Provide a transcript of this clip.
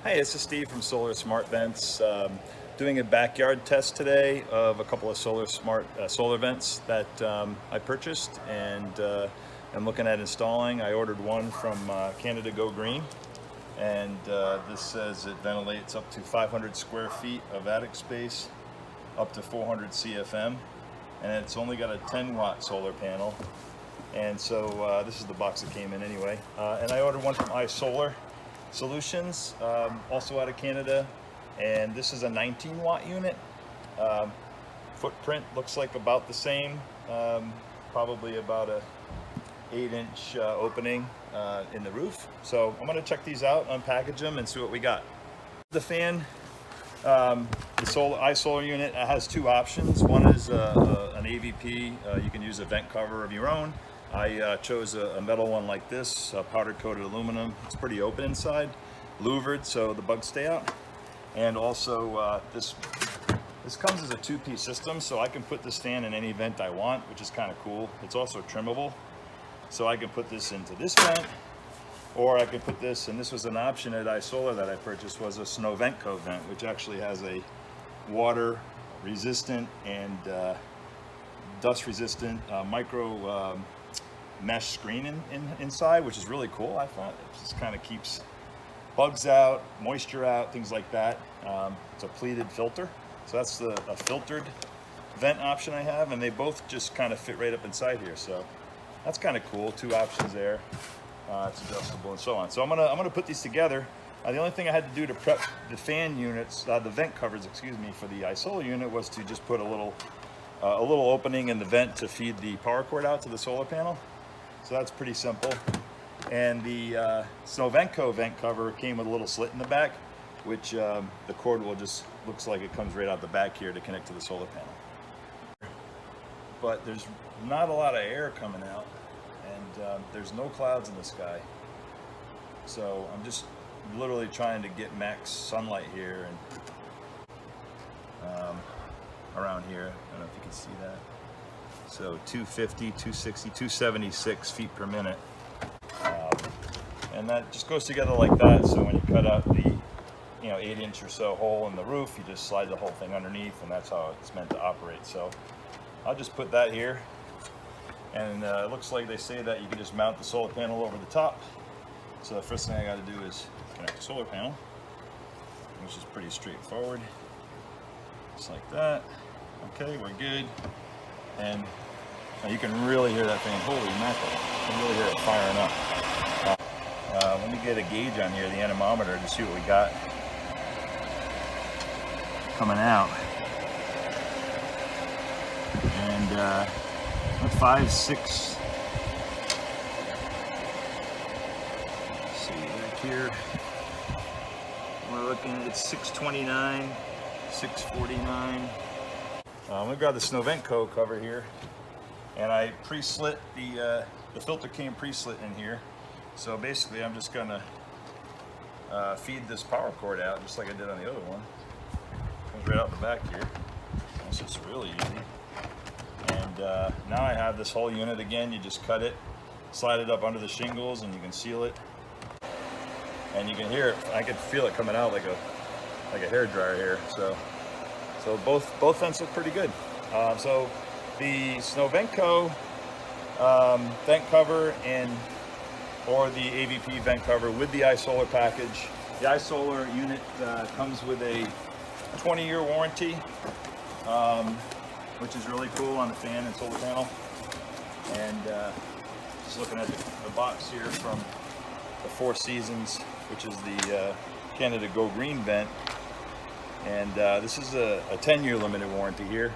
Hey, this is Steve from Solar Smart Vents. Doing a backyard test today of a couple of solar vents that I purchased and I'm looking at installing. I ordered one from Canada Go Green, and this says it ventilates up to 500 square feet of attic space, up to 400 CFM, and it's only got a 10-watt solar panel. And so this is the box that came in anyway. And I ordered one from iSolar Solutions, also out of Canada, and this is a 19-watt unit. Footprint looks like about the same, probably about a 8-inch opening in the roof. So I'm going to check these out, unpackage them, and see what we got. The fan, the iSolar unit has two options. One is an AVP. You can use a vent cover of your own. I chose a metal one like this, powder coated aluminum. It's pretty open inside, louvered so the bugs stay out. And also this comes as a two-piece system, so I can put this fan in any vent I want, which is kind of cool. It's also trimmable, so I can put this into this vent, or I can put this, and this was an option at iSolar that I purchased, was a snow ventco vent, which actually has a water resistant and dust resistant micro mesh screen inside, which is really cool. I thought it just kind of keeps bugs out, moisture out, things like that. It's a pleated filter, so that's a filtered vent option I have, and they both just kind of fit right up inside here, so that's kind of cool. Two options there. It's adjustable and so on. So I'm gonna put these together. The only thing I had to do to prep the fan units, the vent covers, excuse me, for the iSolar unit was to just put a little opening in the vent to feed the power cord out to the solar panel. So that's pretty simple. And the Snow Ventco vent cover came with a little slit in the back, which the cord will just, looks like it comes right out the back here to connect to the solar panel. But there's not a lot of air coming out, and there's no clouds in the sky. So I'm just literally trying to get max sunlight here and around here. I don't know if you can see that. So 250, 260, 276 feet per minute. And that just goes together like that. So when you cut out the 8-inch or so hole in the roof, you just slide the whole thing underneath, and that's how it's meant to operate. So I'll just put that here. And it looks like they say that you can just mount the solar panel over the top. So the first thing I got to do is connect the solar panel, which is pretty straightforward. Just like that. Okay, we're good. And now you can really hear that thing. Holy mackerel. You can really hear it firing up. Let me get a gauge on here, the anemometer, to see what we got coming out. And 5, 6. Let's see, back here. We're looking at 629, 649. I'm gonna grab the Snow Ventco cover here, and I pre-slit the filter came pre-slit in here. So basically, I'm just gonna feed this power cord out, just like I did on the other one. Comes right out the back here. This is really easy. And now I have this whole unit again. You just cut it, slide it up under the shingles, and you can seal it. And you can hear it. I can feel it coming out like a hair dryer here. So both vents look pretty good. So the Snow Ventco vent cover or the AVP vent cover with the iSolar package. The iSolar unit comes with a 20-year warranty, which is really cool on the fan and solar panel. And just looking at the box here from the Four Seasons, which is the Canada Go Green vent. And this is a 10-year limited warranty here.